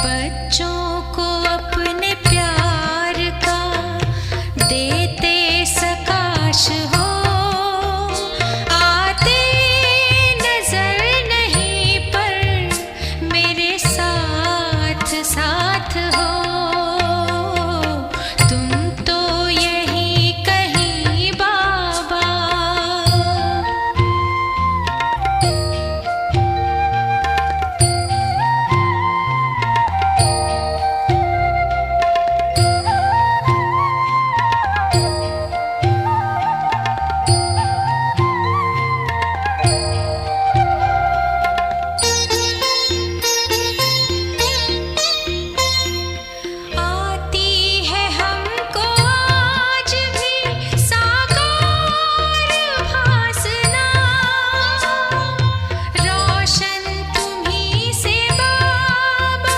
बच्चों को अपने प्यार का देते सकाश हो, आते नजर नहीं पर मेरे साथ साथ हो। तुम तो यही कहीं बाबा। आती है हमको आज भी साकार भासना, रोशन तुम्हीं से बाबा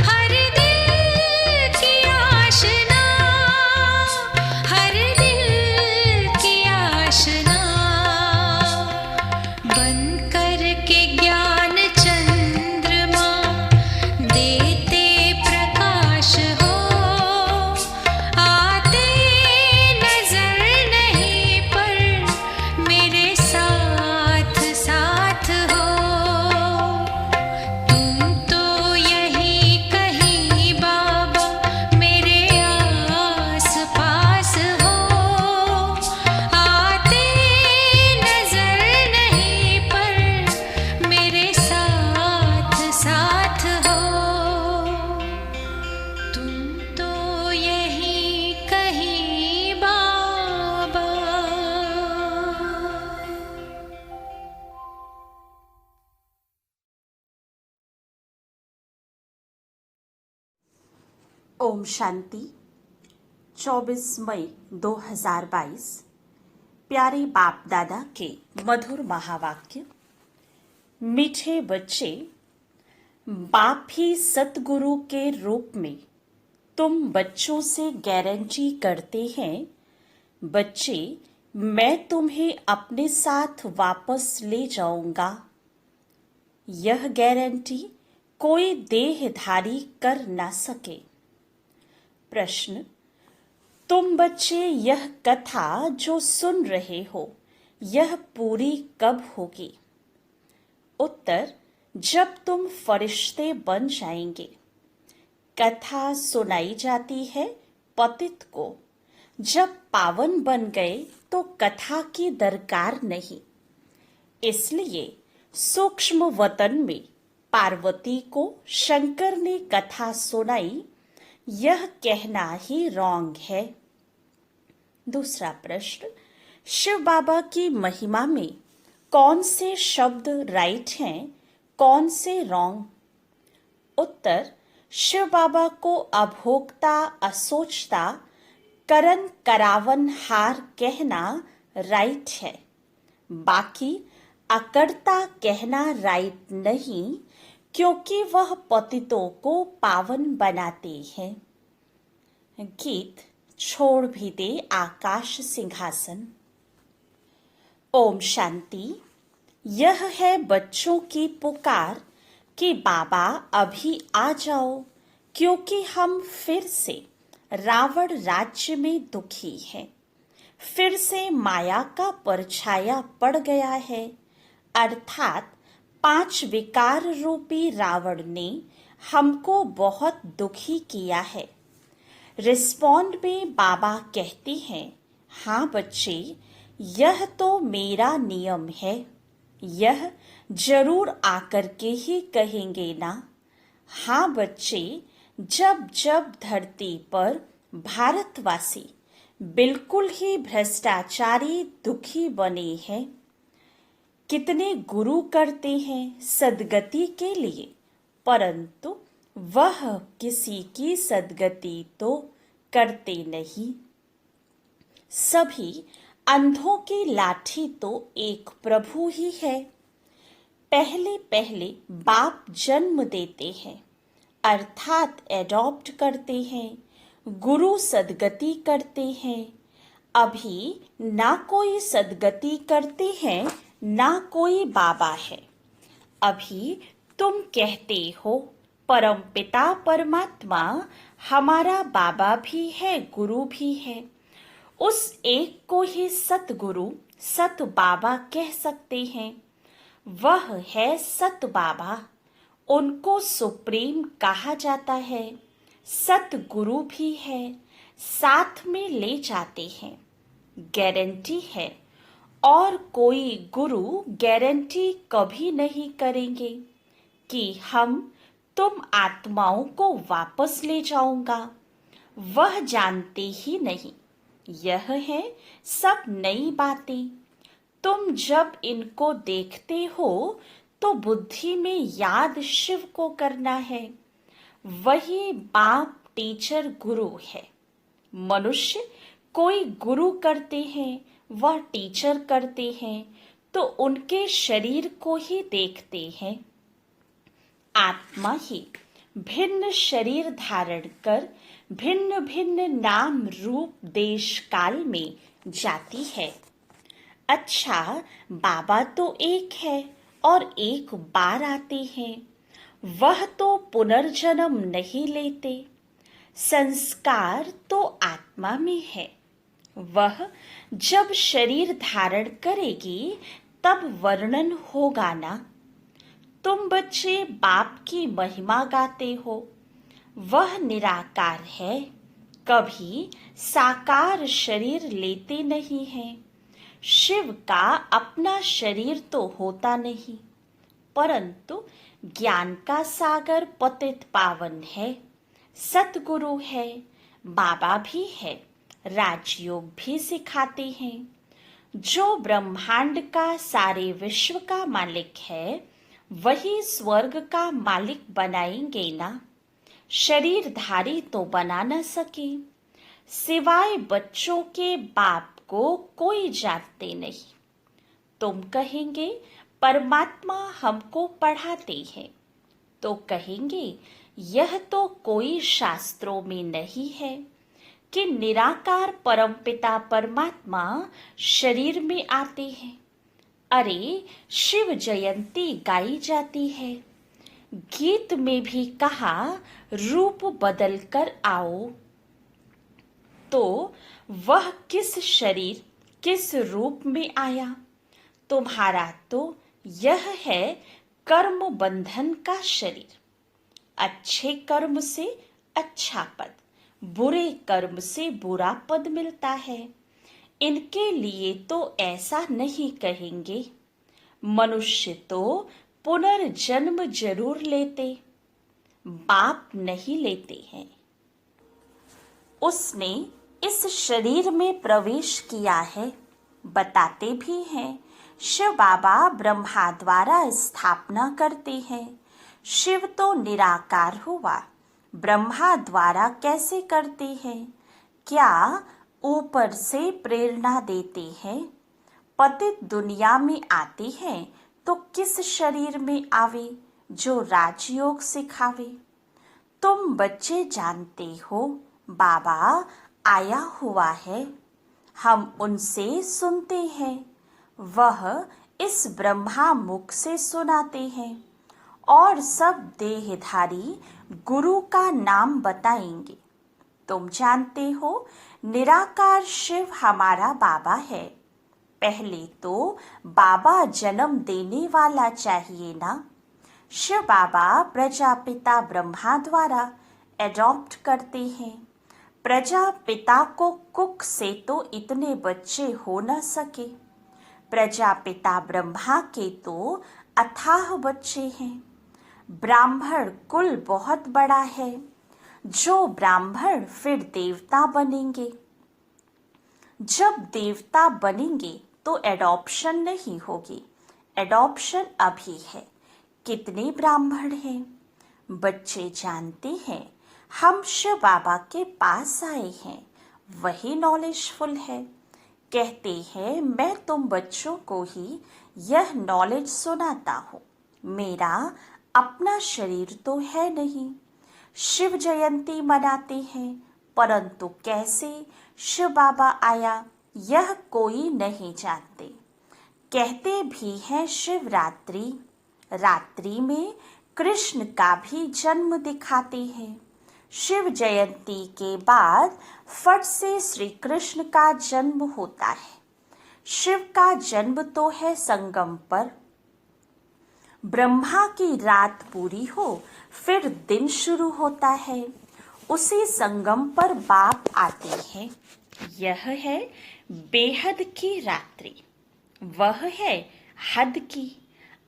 हर दिल की आशना, हर दिल की आशना। बन कर के ज्ञान चंद्रमा देते प्रकाश हो, आते नजर नहीं पर मेरे साथ साथ हो। तुम तो यही कहीं बाबा मेरे आस पास हो, आते नजर नहीं पर मेरे साथ साथ हो। तुम तो यही कहीं बाबा। ओम शांति। 24 मई 2022 प्यारे बाप दादा के मधुर महावाक्य। मीठे बच्चे, बाप ही सतगुरु के रूप में तुम बच्चों से गारंटी करते हैं, बच्चे मैं तुम्हें अपने साथ वापस ले जाऊंगा। यह गारंटी कोई देहधारी कर ना सके। प्रश्न, तुम बच्चे यह कथा जो सुन रहे हो यह पूरी कब होगी? उत्तर, जब तुम फरिश्ते बन जाएंगे। कथा सुनाई जाती है पतित को, जब पावन बन गए तो कथा की दरकार नहीं। इसलिए सूक्ष्म वतन में पार्वती को शंकर ने कथा सुनाई, यह कहना ही रॉन्ग है। दूसरा प्रश्न, शिव बाबा की महिमा में कौन से शब्द राइट हैं, कौन से रॉन्ग? उत्तर, शिव बाबा को अभोक्ता असोचता करन करावन हार कहना राइट है, बाकी अकर्ता कहना राइट नहीं, क्योंकि वह पतितों को पावन बनाते हैं। गीत छोड़ भी दे आकाश सिंहासन। ओम शांति। यह है बच्चों की पुकार कि बाबा अभी आ जाओ, क्योंकि हम फिर से रावण राज्य में दुखी हैं। फिर से माया का परछाया पड़ गया है, अर्थात 5 विकार रूपी रावण ने हमको बहुत दुखी किया है। रिस्पॉन्ड में बाबा कहते हैं, हाँ बच्चे, यह तो मेरा नियम है, यह जरूर आकर के ही कहेंगे ना। हाँ बच्चे, जब जब धरती पर भारतवासी बिल्कुल ही भ्रष्टाचारी दुखी बने हैं, कितने गुरु करते हैं सदगति के लिए, परंतु वह किसी की सदगति तो करते नहीं। सभी अंधों की लाठी तो एक प्रभु ही है। पहले पहले बाप जन्म देते हैं, अर्थात एडॉप्ट करते हैं, गुरु सदगति करते हैं। अभी ना कोई सदगति करते हैं, ना कोई बाबा है। अभी तुम कहते हो परम पिता परमात्मा हमारा बाबा भी है, गुरु भी है। उस एक को ही सतगुरु, सत बाबा कह सकते हैं। वह है सत बाबा, उनको सुप्रीम कहा जाता है। सतगुरु भी है, साथ में ले जाते हैं। गारंटी है, और कोई गुरु गारंटी कभी नहीं करेंगे कि हम तुम आत्माओं को वापस ले जाऊंगा। वह जानते ही नहीं। यह है सब नई बातें। तुम जब इनको देखते हो तो बुद्धि में याद शिव को करना है। वही बाप टीचर गुरु है। मनुष्य कोई गुरु करते हैं, वह टीचर करते हैं, तो उनके शरीर को ही देखते हैं। आत्मा ही भिन्न शरीर धारण कर भिन्न भिन्न नाम रूप देश काल में जाती है। अच्छा, बाबा तो एक है और एक बार आते हैं। वह तो पुनर्जन्म नहीं लेते। संस्कार तो आत्मा में है। वह जब शरीर धारण करेगी तब वर्णन होगा ना। तुम बच्चे बाप की महिमा गाते हो। वह निराकार है, कभी साकार शरीर लेते नहीं हैं। शिव का अपना शरीर तो होता नहीं, परंतु ज्ञान का सागर पतित पावन है। सतगुरु है, बाबा भी है, राजयोग भी सिखाते हैं। जो ब्रह्मांड का, सारे विश्व का मालिक है, वही स्वर्ग का मालिक बनाएंगे ना। शरीरधारी तो बना न सके। सिवाय बच्चों के बाप को कोई जानते नहीं। तुम कहेंगे परमात्मा हमको पढ़ाते हैं, तो कहेंगे यह तो कोई शास्त्रों में नहीं है कि निराकार परमपिता परमात्मा शरीर में आते हैं। अरे, शिव जयंती गाई जाती है। गीत में भी कहा रूप बदल कर आओ। तो वह किस शरीर, किस रूप में आया? तुम्हारा तो यह है कर्म बंधन का शरीर। अच्छे कर्म से अच्छा पद, बुरे कर्म से बुरा पद मिलता है। इनके लिए तो ऐसा नहीं कहेंगे। मनुष्य तो पुनर्जन्म जरूर लेते, बाप नहीं लेते हैं। उसने इस शरीर में प्रवेश किया है, बताते भी हैं। शिव बाबा ब्रह्मा द्वारा स्थापना करते हैं। शिव तो निराकार हुआ, ब्रह्मा द्वारा कैसे करते हैं? क्या ऊपर से प्रेरणा देते हैं? पतित दुनिया में आते हैं तो किस शरीर में आवे जो राजयोग सिखावे? तुम बच्चे जानते हो बाबा आया हुआ है। हम उनसे सुनते हैं। वह इस ब्रह्मा मुख से सुनाते हैं और सब देहधारी गुरु का नाम बताएंगे। तुम जानते हो निराकार शिव हमारा बाबा है। पहले तो बाबा जन्म देने वाला चाहिए ना। शिव बाबा प्रजापिता ब्रह्मा द्वारा एडॉप्ट करते हैं। प्रजापिता को कुक से तो इतने बच्चे हो न सके। प्रजापिता ब्रह्मा के तो अथाह बच्चे हैं। ब्राह्मण कुल बहुत बड़ा है। जो ब्राह्मण फिर देवता बनेंगे। जब देवता बनेंगे तो एडॉप्शन नहीं होगी। एडॉप्शन अभी है। कितने ब्राह्मण हैं? बच्चे जानते हैं हम शिव बाबा के पास आए हैं, वही नॉलेजफुल है। कहते हैं मैं तुम बच्चों को ही यह नॉलेज सुनाता हूँ। मेरा अपना शरीर तो है नहीं। शिव जयंती मनाते हैं, परंतु कैसे शिव बाबा आया यह कोई नहीं जानते। कहते भी हैं शिवरात्रि। रात्रि में कृष्ण का भी जन्म दिखाते हैं। शिव जयंती के बाद फट से श्री कृष्ण का जन्म होता है। शिव का जन्म तो है संगम पर। ब्रह्मा की रात पूरी हो फिर दिन शुरू होता है। उसी संगम पर बाप आते हैं। यह है बेहद की रात्रि, वह है हद की।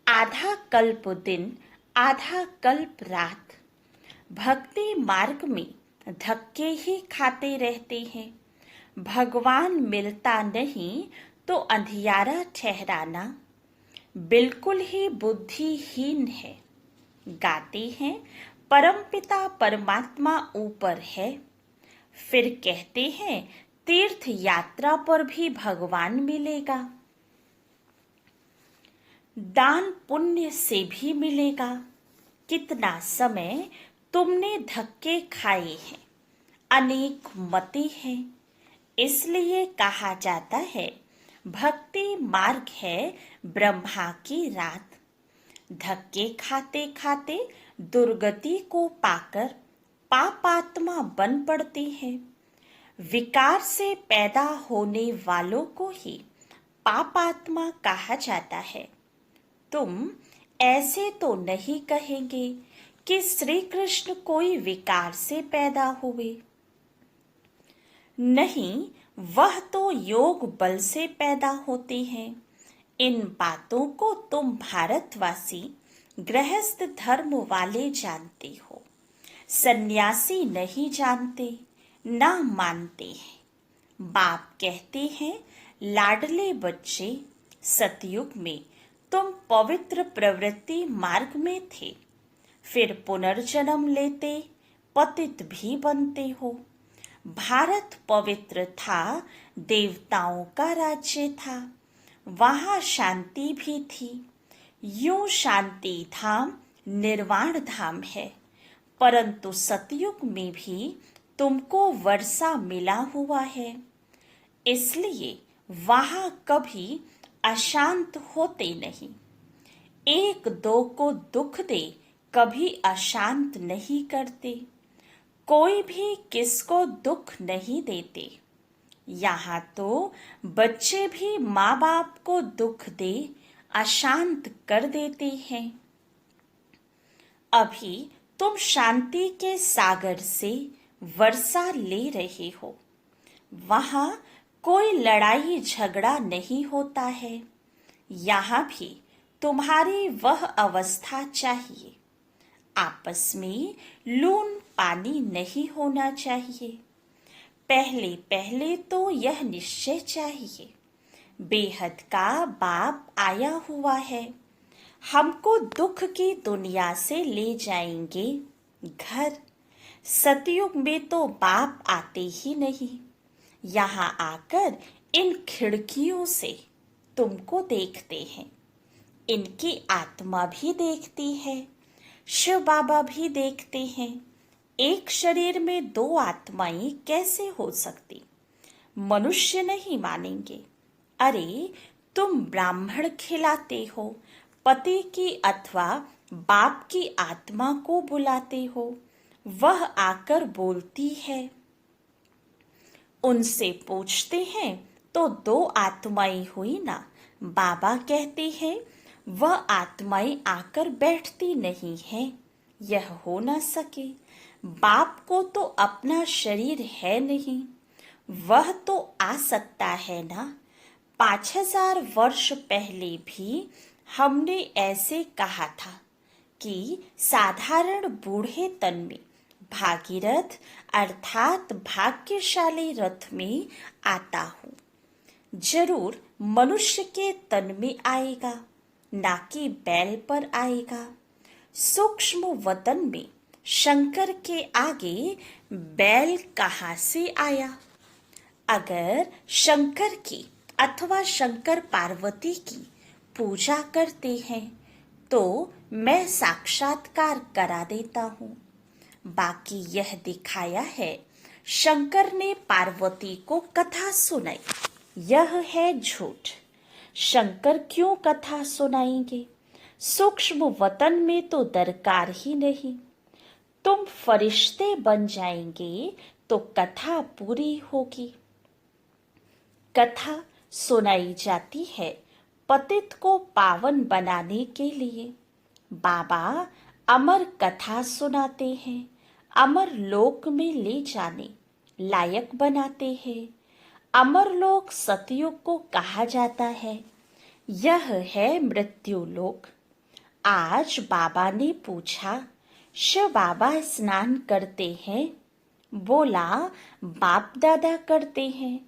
आधा कल्प दिन, आधा कल्प रात। भक्ति मार्ग में धक्के ही खाते रहते हैं। भगवान मिलता नहीं तो अंधियारा ठहराना बिल्कुल ही बुद्धिहीन है। गाते हैं परमपिता परमात्मा ऊपर है, फिर कहते हैं तीर्थ यात्रा पर भी भगवान मिलेगा। दान पुण्य से भी मिलेगा। कितना समय तुमने धक्के खाए हैं, अनेक मते हैं। इसलिए कहा जाता है भक्ति मार्ग है ब्रह्मा की रात। धक्के खाते खाते दुर्गति को पाकर पापात्मा बन पड़ते हैं। विकार से पैदा होने वालों को ही पापात्मा कहा जाता है। तुम ऐसे तो नहीं कहेंगे कि श्री कृष्ण कोई विकार से पैदा हुए। नहीं, वह तो योग बल से पैदा होते हैं। इन बातों को तुम भारतवासी गृहस्थ धर्म वाले जानते हो, सन्यासी नहीं जानते, ना मानते हैं। बाप कहते हैं लाडले बच्चे, सतयुग में तुम पवित्र प्रवृत्ति मार्ग में थे, फिर पुनर्जन्म लेते पतित भी बनते हो। भारत पवित्र था, देवताओं का राज्य था, वहां शांति भी थी। यूं शांति धाम निर्वाण धाम है, परंतु सतयुग में भी तुमको वर्षा मिला हुआ है, इसलिए वहां कभी अशांत होते नहीं। एक दो को दुख दे कभी अशांत नहीं करते। कोई भी किसको दुख नहीं देते। यहाँ तो बच्चे भी माँ बाप को दुख दे अशांत कर देते हैं। अभी तुम शांति के सागर से वर्षा ले रहे हो। वहां कोई लड़ाई झगड़ा नहीं होता है। यहाँ भी तुम्हारी वह अवस्था चाहिए। आपस में लून पानी नहीं होना चाहिए। पहले पहले तो यह निश्चय चाहिए, बेहद का बाप आया हुआ है, हमको दुख की दुनिया से ले जाएंगे घर। सतयुग में तो बाप आते ही नहीं। यहाँ आकर इन खिड़कियों से तुमको देखते हैं। इनकी आत्मा भी देखती है, शिव बाबा भी देखते हैं। एक शरीर में दो आत्माएं कैसे हो सकती? मनुष्य नहीं मानेंगे। अरे तुम ब्राह्मण खिलाते हो, पति की अथवा बाप की आत्मा को बुलाते हो, वह आकर बोलती है। उनसे पूछते हैं तो दो आत्माएं हुई ना। बाबा कहते हैं वह आत्माएं आकर बैठती नहीं है, यह हो ना सके। बाप को तो अपना शरीर है नहीं, वह तो आ सकता है ना। 5000 वर्ष पहले भी हमने ऐसे कहा था कि साधारण बूढ़े तन में भागीरथ अर्थात भाग्यशाली रथ में आता हूँ। जरूर मनुष्य के तन में आएगा, ना कि बैल पर आएगा। सूक्ष्म वतन में शंकर के आगे बैल कहाँ से आया? अगर शंकर की अथवा शंकर पार्वती की पूजा करते हैं तो मैं साक्षात्कार करा देता हूँ। बाकी यह दिखाया है शंकर ने पार्वती को कथा सुनाई, यह है झूठ। शंकर क्यों कथा सुनाएंगे? सूक्ष्म वतन में तो दरकार ही नहीं। तुम फरिश्ते बन जाएंगे तो कथा पूरी होगी। कथा सुनाई जाती है पतित को पावन बनाने के लिए। बाबा अमर कथा सुनाते हैं, अमर लोक में ले जाने लायक बनाते हैं। अमर लोक सतयुग को कहा जाता है, यह है मृत्यु लोक। आज बाबा ने पूछा, शिव बाबा स्नान करते हैं? बोला, बाप दादा करते हैं।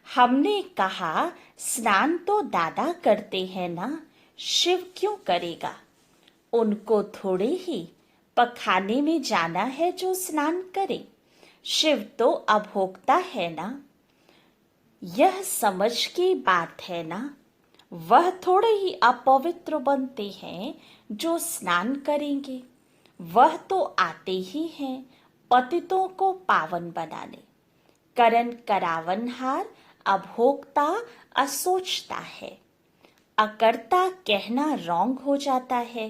हमने कहा, स्नान तो दादा करते हैं ना, शिव क्यों करेगा? उनको थोड़े ही पखाने में जाना है जो स्नान करे, शिव तो अभोक्ता है ना। यह समझ की बात है ना। वह थोड़े ही अपवित्र बनते हैं जो स्नान करेंगे, वह तो आते ही हैं पतितों को पावन बनाने। करन करावनहार अभोक्ता असोचता है, अकर्ता कहना रॉन्ग हो जाता है।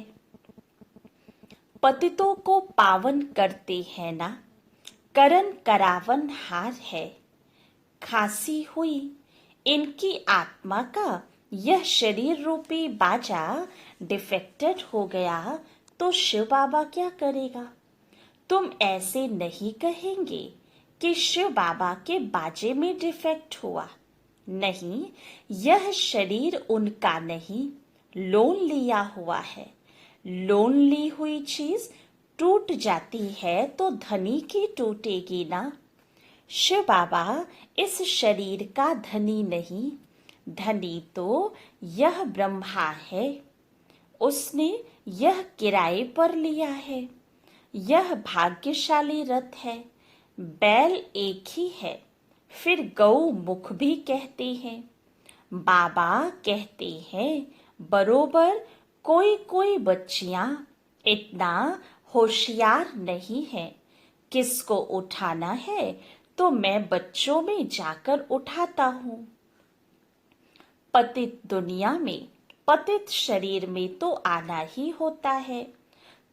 पतितों को पावन करते हैं ना, करन करावनहार है। खांसी हुई, इनकी आत्मा का यह शरीर रूपी बाजा डिफेक्टेड हो गया तो शिव बाबा क्या करेगा? तुम ऐसे नहीं कहेंगे कि शिव बाबा के बाजे में डिफेक्ट हुआ। नहीं, यह शरीर उनका नहीं, लोन लिया हुआ है। लोन ली हुई चीज टूट जाती है तो धनी की टूटेगी ना। शिव बाबा इस शरीर का धनी नहीं, धनी तो यह ब्रह्मा है। उसने यह किराए पर लिया है। यह भाग्यशाली रथ है। बैल एक ही है, फिर गौ मुख भी कहते हैं। बाबा कहते हैं, बरोबर कोई कोई बच्चियां इतना होशियार नहीं है। किसको उठाना है तो मैं बच्चों में जाकर उठाता हूँ। पतित दुनिया में, पतित शरीर में तो आना ही होता है,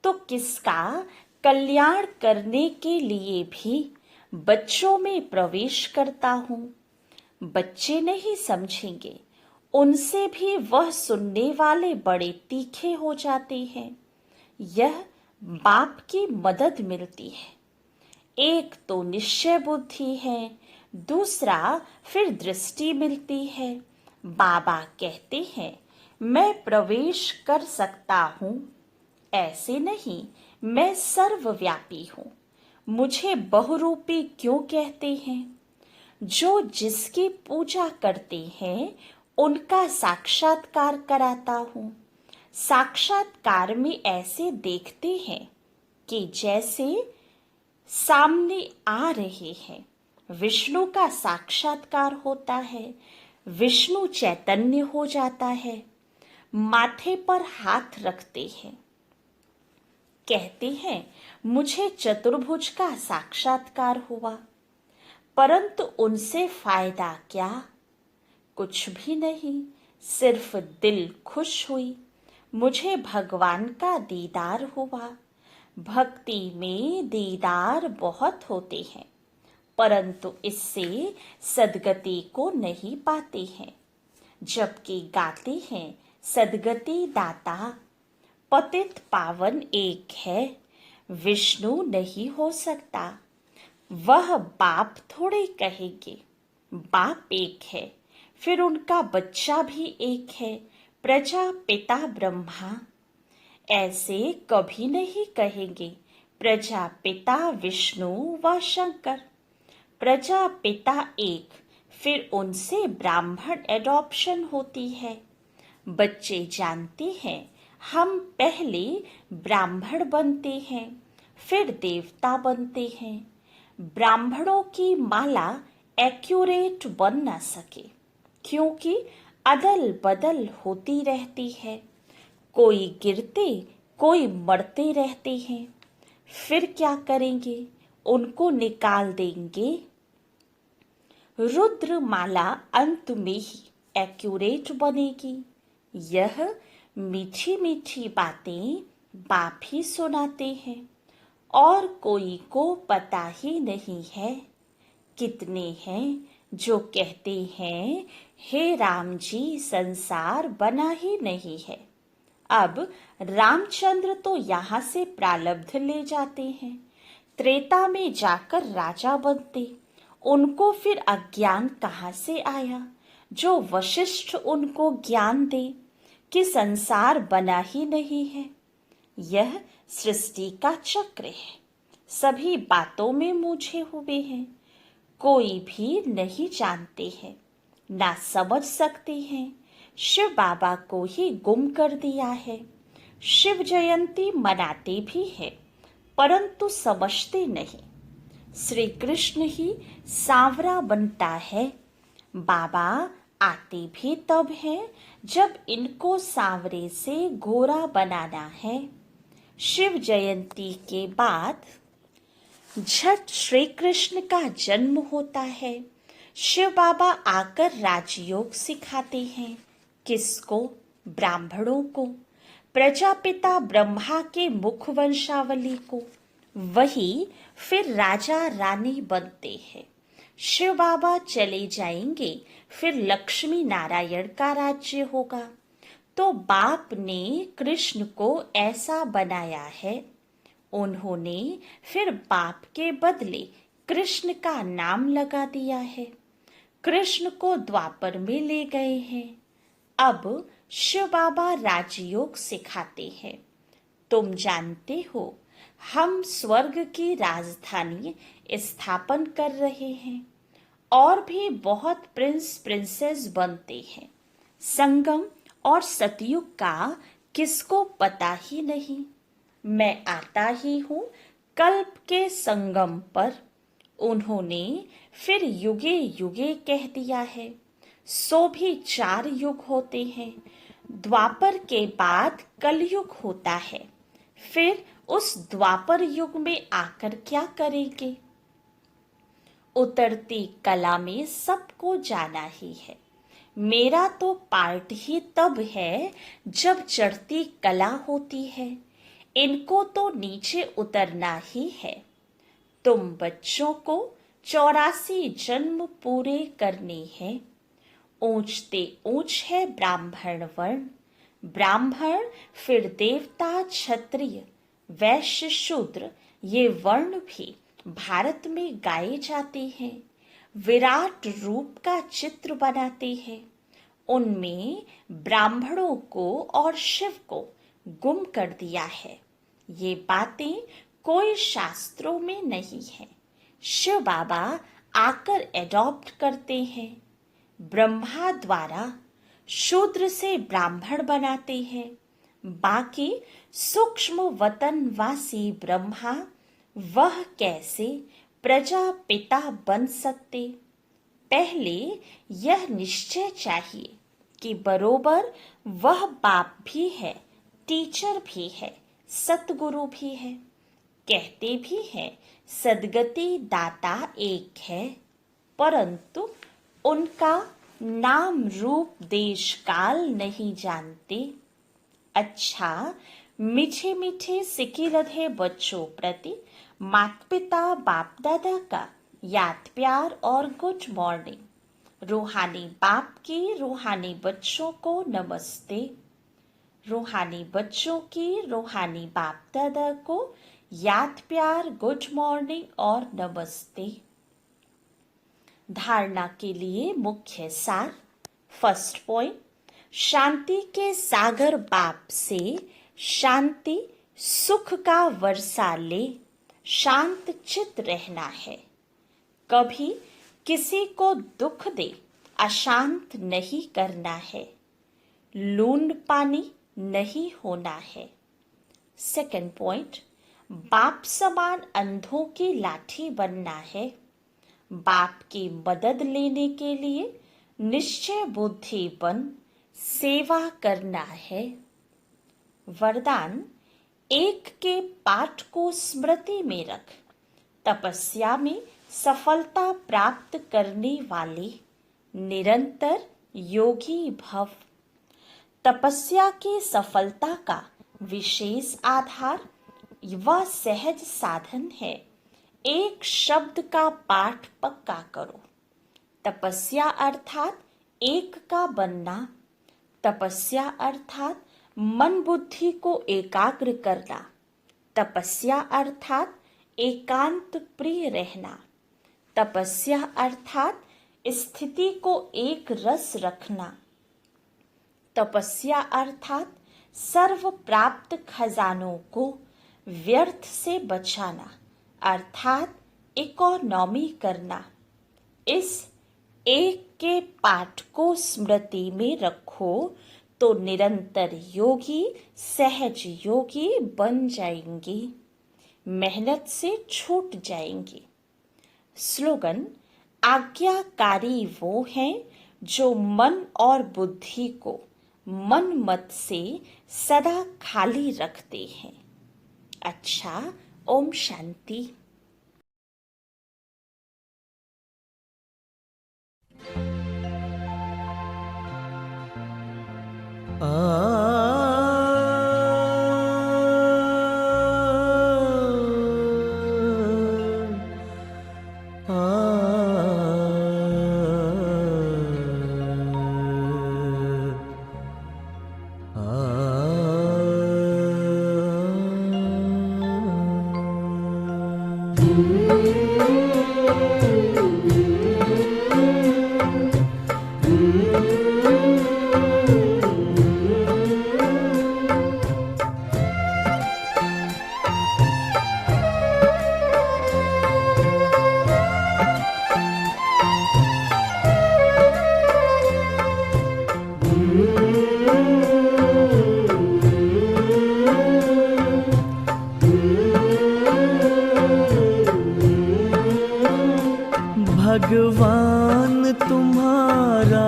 तो किसका कल्याण करने के लिए भी बच्चों में प्रवेश करता हूँ। बच्चे नहीं समझेंगे, उनसे भी वह सुनने वाले बड़े तीखे हो जाते हैं। यह बाप की मदद मिलती है। एक तो निश्चय बुद्धि है, दूसरा फिर दृष्टि मिलती है। बाबा कहते हैं, मैं प्रवेश कर सकता हूँ। ऐसे नहीं, मैं सर्वव्यापी हूँ। मुझे बहुरूपी क्यों कहते हैं? जो जिसकी पूजा करते हैं उनका साक्षात्कार कराता हूँ। साक्षात्कार में ऐसे देखते हैं कि जैसे सामने आ रहे हैं। विष्णु का साक्षात्कार होता है, विष्णु चैतन्य हो जाता है। माथे पर हाथ रखते हैं, कहते हैं, मुझे चतुर्भुज का साक्षात्कार हुआ। परंतु उनसे फायदा क्या? कुछ भी नहीं, सिर्फ दिल खुश हुई। मुझे भगवान का दीदार हुआ। भक्ति में दीदार बहुत होते हैं, परंतु इससे सदगति को नहीं पाते हैं। जबकि गाते हैं सदगति दाता। पतित पावन एक है, विष्णु नहीं हो सकता। वह बाप थोड़े कहेंगे। बाप एक है, फिर उनका बच्चा भी एक है, प्रजापिता ब्रह्मा। ऐसे कभी नहीं कहेंगे प्रजापिता विष्णु व शंकर। प्रजापिता एक, फिर उनसे ब्राह्मण एडॉप्शन होती है। बच्चे जानते हैं हम पहले ब्राह्मण बनते हैं, फिर देवता बनते हैं। ब्राह्मणों की माला एक्यूरेट बन न सके, क्योंकि अदल बदल होती रहती है। कोई गिरते कोई मरते रहते हैं। फिर क्या करेंगे? उनको निकाल देंगे। रुद्र माला अंत में ही एक्यूरेट बनेगी। यह मीठी मीठी बातें बाप ही सुनाते हैं और कोई को पता ही नहीं है। कितने हैं जो कहते हैं हे राम जी संसार बना ही नहीं है। अब रामचंद्र तो यहाँ से प्रारब्ध ले जाते हैं, त्रेता में जाकर राजा बनते। उनको फिर अज्ञान कहाँ से आया जो वशिष्ठ उनको ज्ञान दे कि संसार बना ही नहीं है। यह सृष्टि का चक्र है, सभी बातों में मूझे हुए हैं। कोई भी नहीं जानते हैं, ना समझ सकते हैं। शिव बाबा को ही गुम कर दिया है। शिव जयंती मनाते भी हैं, परंतु समझते नहीं। श्री कृष्ण ही सांवरा बनता है। बाबा आते भी तब हैं जब इनको सांवरे से गोरा बनाना है। शिव जयंती के बाद झट श्री कृष्ण का जन्म होता है। शिव बाबा आकर राजयोग सिखाते हैं। किसको? ब्राह्मणों को, प्रजापिता ब्रह्मा के मुख वंशावली को। वही फिर राजा रानी बनते हैं। शिव बाबा चले जाएंगे, फिर लक्ष्मी नारायण का राज्य होगा। तो बाप ने कृष्ण को ऐसा बनाया है। उन्होंने फिर बाप के बदले कृष्ण का नाम लगा दिया है। कृष्ण को द्वापर में ले गए हैं। अब शिव बाबा राजयोग सिखाते हैं। तुम जानते हो हम स्वर्ग की राजधानी स्थापन कर रहे हैं और भी बहुत प्रिंस प्रिंसेस बनते हैं। संगम और सतयुग का किसको पता ही नहीं। मैं आता ही हूँ कल्प के संगम पर। उन्होंने फिर युगे युगे कह दिया है। सो भी 4 युग होते हैं। द्वापर के बाद कलयुग होता है। फिर उस द्वापर युग में आकर क्या करेंगे? उतरती कला में सबको जाना ही है। मेरा तो पार्ट ही तब है जब चढ़ती कला होती है। इनको तो नीचे उतरना ही है। तुम बच्चों को 84 जन्म पूरे करने हैं। ऊंचते ऊंच है ब्राह्मण वर्ण। ब्राह्मण फिर देवता, क्षत्रिय, वैश्य, शूद्र, ये वर्ण भी भारत में गाए जाते हैं। विराट रूप का चित्र बनाते हैं। उनमें ब्राह्मणों को और शिव को गुम कर दिया है। ये बातें कोई शास्त्रों में नहीं है। शिव बाबा आकर एडॉप्ट करते हैं। ब्रह्मा द्वारा शूद्र से ब्राह्मण बनाते हैं। बाकी सूक्ष्म वतनवासी ब्रह्मा वह कैसे प्रजापिता बन सकते? पहले यह निश्चय चाहिए कि बरोबर वह बाप भी है, टीचर भी है, सतगुरु भी है। कहते भी हैं सदगति दाता एक है, परंतु उनका नाम रूप देश काल नहीं जानते। अच्छा, मीठे मीठे सिकी रधे बच्चों प्रति माता पिता बाप दादा का याद प्यार और गुड मॉर्निंग। रूहानी बाप की रूहानी बच्चों को नमस्ते। रूहानी बच्चों की रूहानी बाप दादा को याद प्यार, गुड मॉर्निंग और नमस्ते। धारणा के लिए मुख्य सार। फर्स्ट पॉइंट, शांति के सागर बाप से शांति सुख का वर्षा ले शांत चित रहना है। कभी किसी को दुख दे अशांत नहीं करना है। लून पानी नहीं होना है। सेकंड पॉइंट, बाप समान अंधों की लाठी बनना है। बाप की मदद लेने के लिए निश्चय बुद्धि बन सेवा करना है। वरदान, एक के पाठ को स्मृति में रख तपस्या में सफलता प्राप्त करने वाले निरंतर योगी भव। तपस्या की सफलता का विशेष आधार व सहज साधन है। एक शब्द का पाठ पक्का करो। तपस्या अर्थात एक का बनना। तपस्या अर्थात मन बुद्धि को एकाग्र करना। तपस्या अर्थात एकांत प्रिय रहना। तपस्या अर्थात स्थिति को एक रस रखना। तपस्या अर्थात सर्व प्राप्त खजानों को व्यर्थ से बचाना अर्थात इकोनॉमी करना। इस एक के पाठ को स्मृति में रखो तो निरंतर योगी सहज योगी बन जाएंगे, मेहनत से छूट जाएंगे। स्लोगन: आज्ञाकारी वो हैं जो मन और बुद्धि को मन मत से सदा खाली रखते हैं। अच्छा, ओम शांति। भगवान तुम्हारा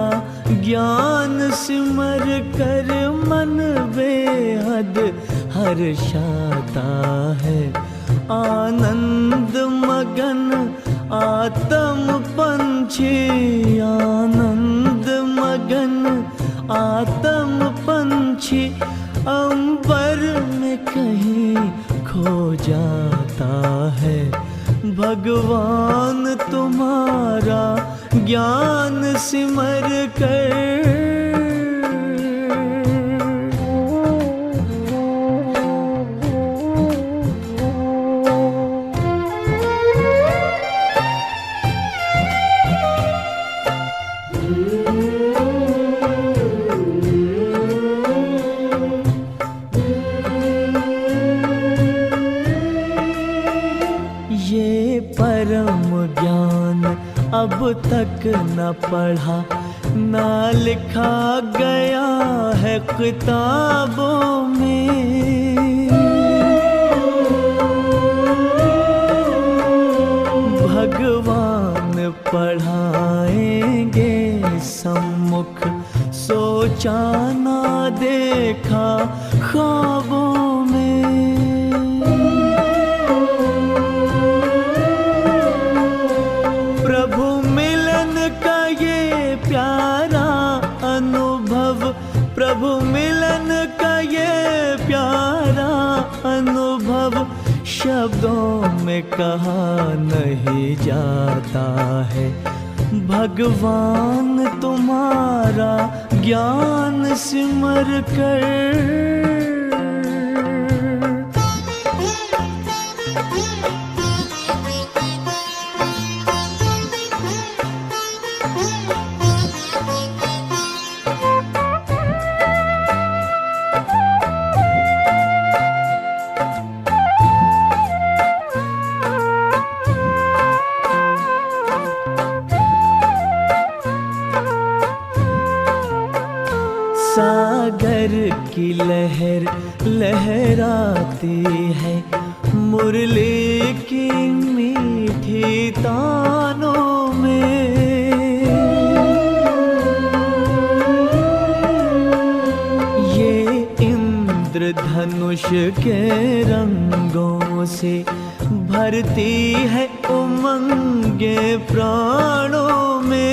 ज्ञान सिमर कर मन बेहद हर्षाता है। आनंद मगन आत्म पंछी, आनंद मगन आत्म पंछी अंबर में कहीं खो जाता है। भगवान तुम्हारा ज्ञान सिमर कर परम ज्ञान अब तक न पढ़ा न लिखा गया है किताबों में। भगवान पढ़ाएंगे सम्मुख, सोचा ना देखा ख्वाबों में। प्रभु मिलन का ये प्यारा अनुभव, प्रभु मिलन का ये प्यारा अनुभव शब्दों में कहा नहीं जाता है। भगवान तुम्हारा ज्ञान सिमर कर सागर की लहर लहराती है, मुरली की मीठी तानों में। ये इंद्रधनुष के रंगों से भरती है उमंगे प्राणों में।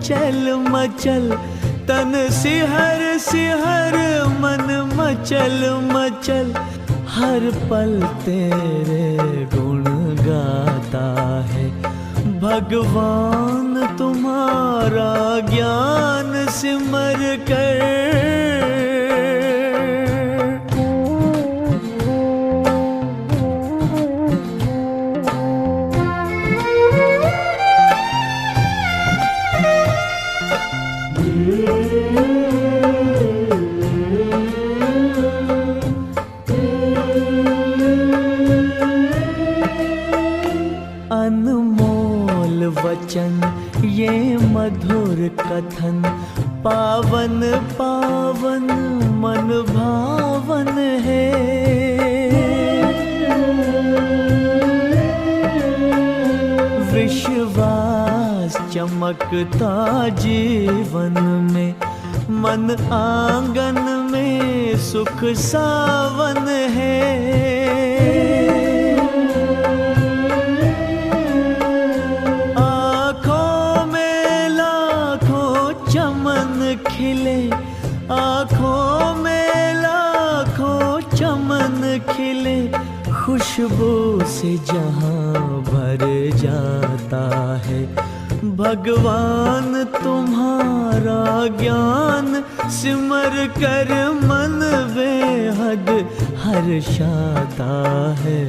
मचल मचल, तन सिहर सिहर मन मचल मचल, हर पल तेरे गुण गाता है। भगवान तुम्हारा ज्ञान सिमर कर, अनमोल वचन ये मधुर कथन, पावन पावन मन भावन है। विश्वास चमकता जीवन में, मन आंगन में सुख सावन है। खिले आँखों में लाखों चमन खिले, खुशबू से जहां भर जाता है। भगवान तुम्हारा ज्ञान सिमर कर मन बेहद हर्षाता है।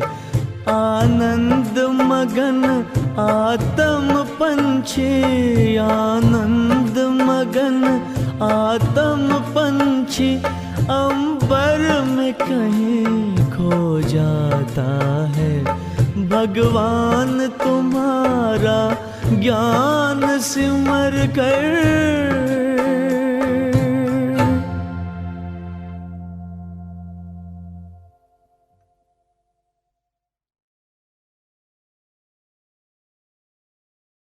आनंद मगन आत्म पंछी, आनंद मगन आत्म पंछी, अंबर में कहीं खो जाता है। भगवान तुम्हारा ज्ञान सिमर कर।